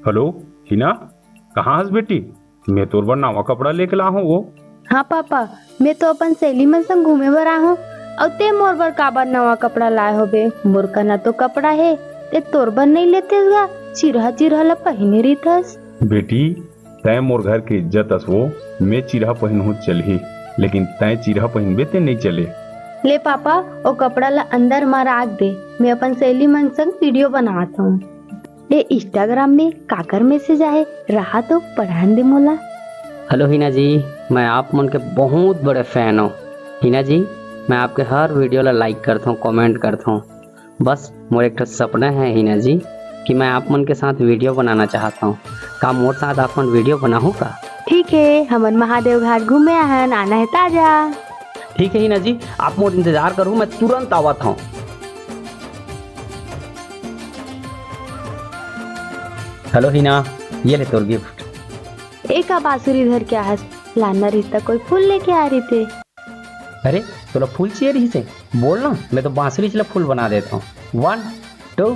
Hello Hina, कहाँ हस बेटी? मैं तोर बर नवा कपड़ा लेके ला हूँ वो। हाँ पापा, मैं तो अपन सहेली मन संग घूमे बर आ हूँ और ते मोर बर काबर नवा कपड़ा लाए हो बे? मोर कना तो कपड़ा है, ते तोर बर नहीं लेते गा? चिरहा चिरहा ला पहने रहीथस। बेटी तय मोर घर के इज्जत अस वो, मैं चिरहा पहनहूँ चलही, लेकिन तय चिरहा पहनबे ते नहीं चले। ले पापा, वो कपड़ा ला अंदर मा राख दे, मैं अपन सहेली मन संग वीडियो बनात हूँ। ये इंस्टाग्राम में काकर मैसेज आए रहा तो पढ़ान दे मोला। हेलो हिना जी, मैं आप मन के बहुत बड़े फैन हूँ। हिना जी, मैं आपके हर वीडियो ला लाइक करता हूँ, कमेंट करता हूँ। बस मोर एक सपना है हिना जी कि मैं आप मन के साथ वीडियो बनाना चाहता हूँ। का मोर साथ आप मन वीडियो बनाहूँ का? ठीक है, हमन महादेव घाट घूमे आहन, आना है ताजा। ठीक है हिना जी, आप मोर इंतजार करो, मैं तुरंत आवत हूँ। हेलो हिना, ये ले तोर गिफ्ट। एक बांसुरी धर के आहस, लाना रिश्ता कोई फूल लेके आ रही थे। अरे तोला फूल चाहिए रही से बोल ना, मैं तो बांसुरी चला फूल बना देता हूँ। 1 2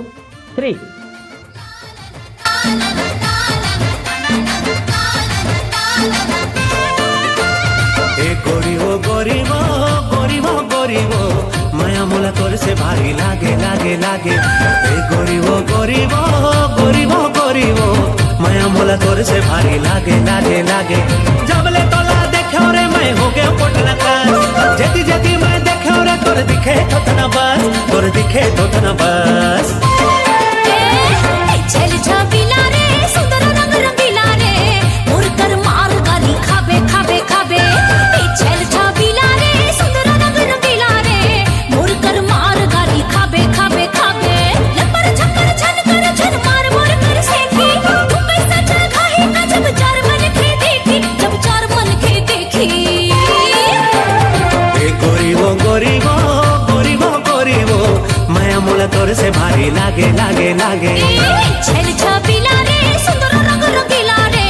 3। गरीबो गरीबो गरीबो गरीबो माया मोला तोर से भारी लागे लागे लागे। गरीबो गरीबो गरीबो गरीबो माया मोला तोर से भारी लागे लागे लागे। जबले तोला देखो रे मैं हो गया पोटला का, जेती जेती मैं देखो रे तोर दिखे तो तना बस, तोर दिखे तो तना बस। चल छबिला रे सुंदर रंग रंगीला रे, मोर कर मार गाली खाबे खाबे खाबे। चल छबिला रे सुंदर रंग रंगीला रे, मोर कर मार गाली खाबे खाबे खाबे। लपर छपर छन कर छन मार मोर कर सेकी, तू कैसा चल खाही ना जब चार मन के देखी, जब चार मन के देखी। गरीबो गरीबो गरीबो गरीबो माया मोला तोर से भारी लागे लागे लागे। चल छबिला रे सुंदर रंग रंगीला रे,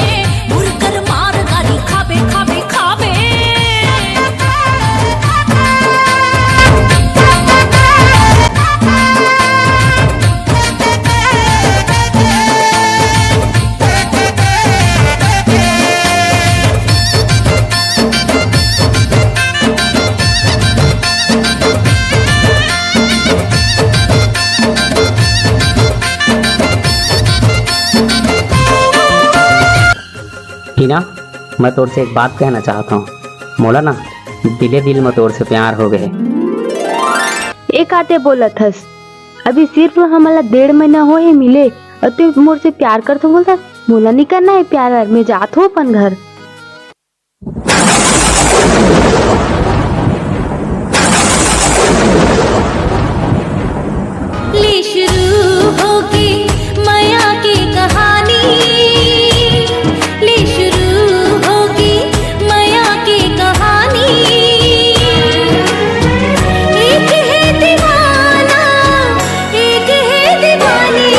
मोर कर मार गाली खाबे खाबे खाबे। हिना, मैं तोर से एक बात कहना चाहता हूँ। मोला ना दिले दिल में तोर से प्यार हो गए। एक आते बोलत हस, अभी सिर्फ हमला 1.5 महीना हो ही मिले और तू मोर से प्यार करत हो बोलता। मोला नहीं करना है प्यार, मैं जात हूँ अपन घर। ले शुरू होगी माया की कहानी, ले शुरू होगी माया की कहानी। एक है दीवाना, एक है दीवानी।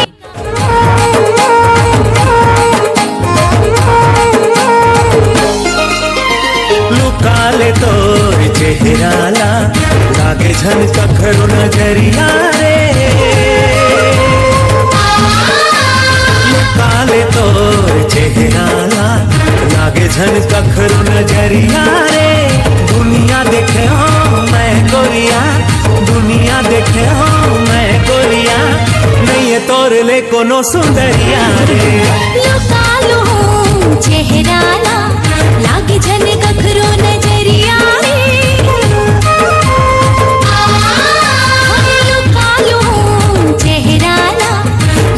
लुकाले तोर चेहराला लागे झन कखरो नजरिया रे। लुकाले तोर चेहराला लागे झन कखरो नजरिया रे। दुनिया देखे हो मैं गोरिया, दुनिया देखे हो मैं गोरिया, नहीं है तोर ले कोनो सुंदरिया रे। लुका लो चेहराला लागे झन कखरो नजरिया रे। लुका लो चेहराला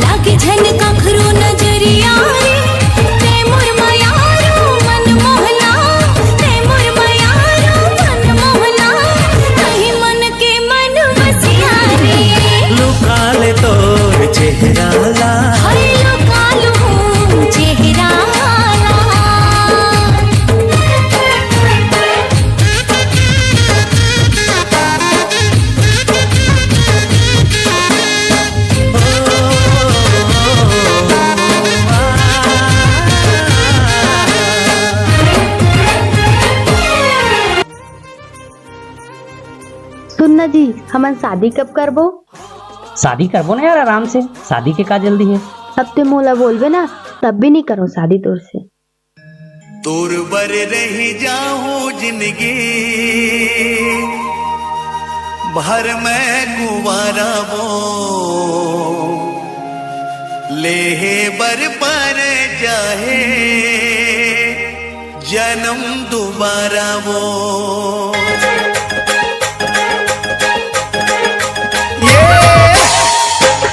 लागे झन कखरो नजरिया रे। ते मोर मायारो मन मोहना, ते मोर मायारो मन मोहना, कहीं मन के मन बसिया रे। लुकाले तोर चेहराला, हाय लुका लो चेहराला। सुनना जी, हमन शादी कब करबो? शादी करबो ना यार आराम से, शादी के का जल्दी है? अब ते मोला बोलबे ना तब भी नहीं करो शादी तोर से। तोर बर रही जाऊं जिंदगी भर मैं कुंवारा वो लेहे बर पर जाहे जन्म दोबारा वो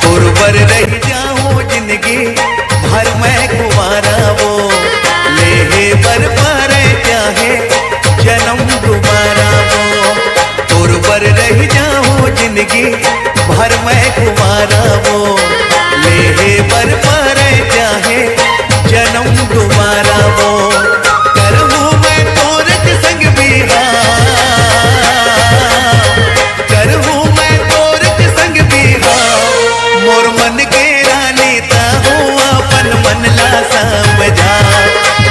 तोर बर रही जाऊं जिंदगी भर मैं कुंवारा वो लेहे बर पर जाहे जन्म दोबारा वो तोर बर रह जाऊं जिंदगी भर मैं कुंवारा वो लेहे बर पर जाहे जन्म दोबारा वो करहूं मैं तोरक संग बिहार करहूं मैं तोरक संग बिहार मोर मन के रानी ता हो अपन मन ला समझा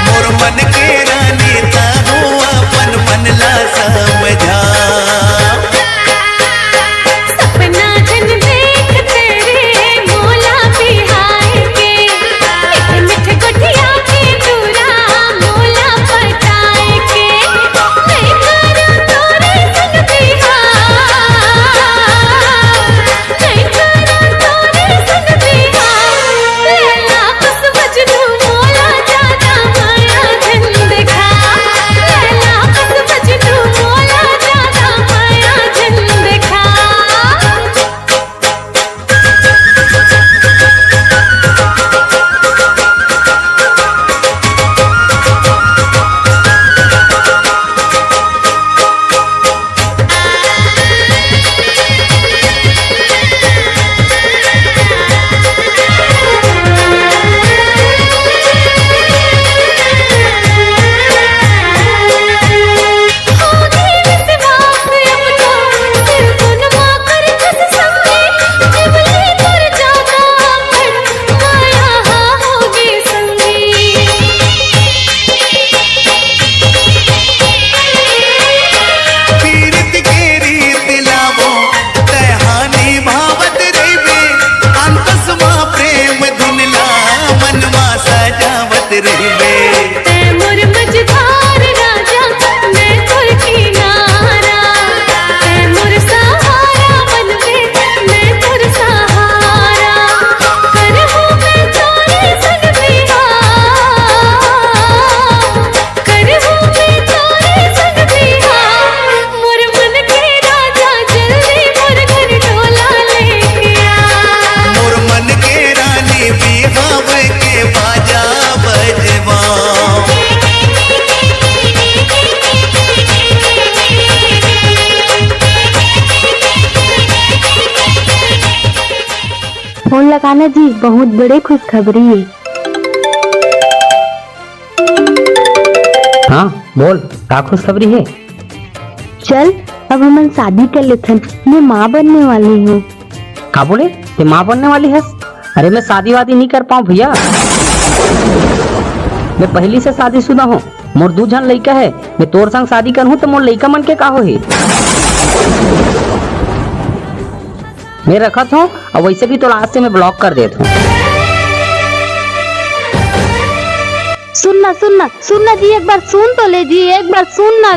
मोर मन के रानी ता हो अपन मन ला समझा सपना जन देख तेरे मोला बिहार के मिठ मिठ गुठिया के दूरा मोला पटाए के मैं करूं तोरे संग बिहार मैं करूं तोरे संग बिहार लैला बस बजनू मोला ज्यादा माया धन देखा लैला बस बजनू मोला ज्यादा माया धन देखा पीरित के रीत लावो तहानी भावत रहिबे अंतसमा प्रेम धुनला मनवा सजावत रहिबे तैमूर मझधार राजा मैं तोर किनारा तैमूर सहारा बनवे मैं तोर सहारा करहूं मैं तोरे संग बिहार करहूं मैं तोरे संग बिहार मोर मन के राजा जल्दी मोर घर डोला लेके आ मोर मन के रानी बिहाव के बाजा बजवा फोन लगाना जी, बहुत बड़े खुशखबरी है। हाँ बोल, का खुशखबरी है? चल अब हम शादी कर लेते हैं, मैं माँ बनने वाली हूँ। का बोले ते माँ बनने वाली है? अरे मैं शादी वादी नहीं कर पाऊँ भैया, मैं पहली से शादीशुदा हूँ, मोर 2 जन लड़का है, मैं तोर संग शादी करूँ तो मोर लड़का मन के का होही? मैं रखत हूँ और वैसे भी तो आज से मैं ब्लॉक कर देता हूँ। सुनना सुनना सुनना जी, एक बार सुन तो ले जी, एक बार सुनना।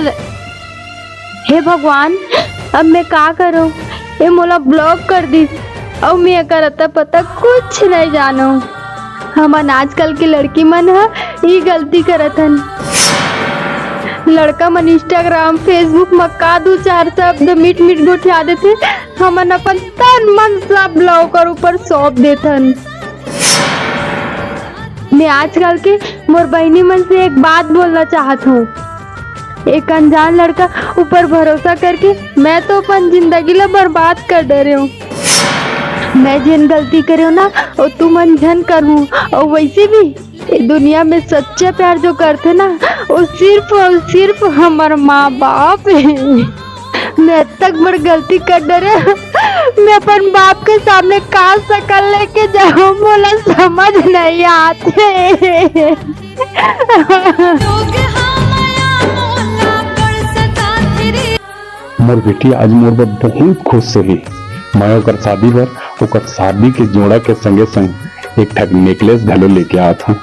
हे भगवान, अब मैं का करूँ? ये मोला ब्लॉक कर दी और मैं करता पता कुछ नहीं जानो। हमन आजकल की लड़की मन है ये गलती करत हन। लड़का मन इंस्टाग्राम फेसबुक में का 2-4 शब्द मीठ मीठ गोठिया देते, हमन अपन तन मन सब ब्लॉकर ऊपर सौंप देथन। मैं आजकल के मोर बहनी मन से एक बात बोलना चाहत हूँ। एक अनजान लड़का ऊपर भरोसा करके मैं तो अपन जिंदगी ला बर्बाद कर दे रही हूँ। मैं जिन गलती करे ना और तू मन झन करूँ, और वैसे भी ये दुनिया में सच्चा प्यार जो करते ना वो सिर्फ और सिर्फ हमारा माँ बाप है। मैं तक बड़ गलती कर डरे, मैं अपन बाप के सामने का शकल लेके जाऊँ बोला समझ नहीं आते। मोर बेटी आज मोर बर बहुत खुश रही। मैं ओकर शादी बर ओकर शादी के जोड़ा के संगे संग एक ठग नेकलेस घलो लेके आत हूँ।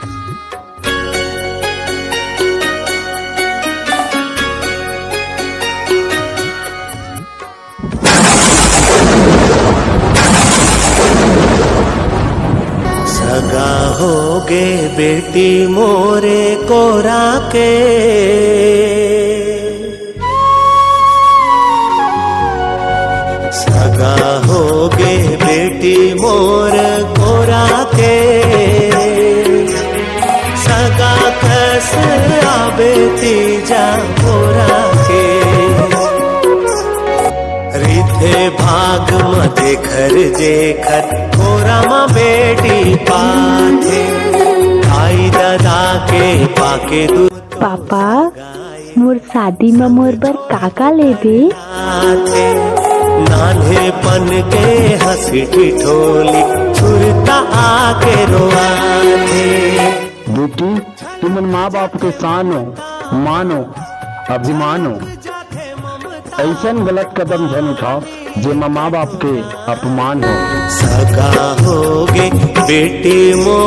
सगा होगे बेटी मोरे कोरा के, सगा होगे बेटी मोर कोरा के, सगा कस आबे तीजा मोरा के, रिथे भाग म देखर जेखर कोरा म बेटी पाथे, आई दादा के पाके दूध पापा मोर शादी में मोर बर काका लेबे? आथे, नान्हेपन के हंसी ठिठोली छुरता आके रोआथे। बेटी तुम माँ बाप के शान हो, मानो, अभिमान हो। ऐसन गलत कदम जन उठाओ जे माँ बाप के अपमान हो। सगा होगे बेटी मो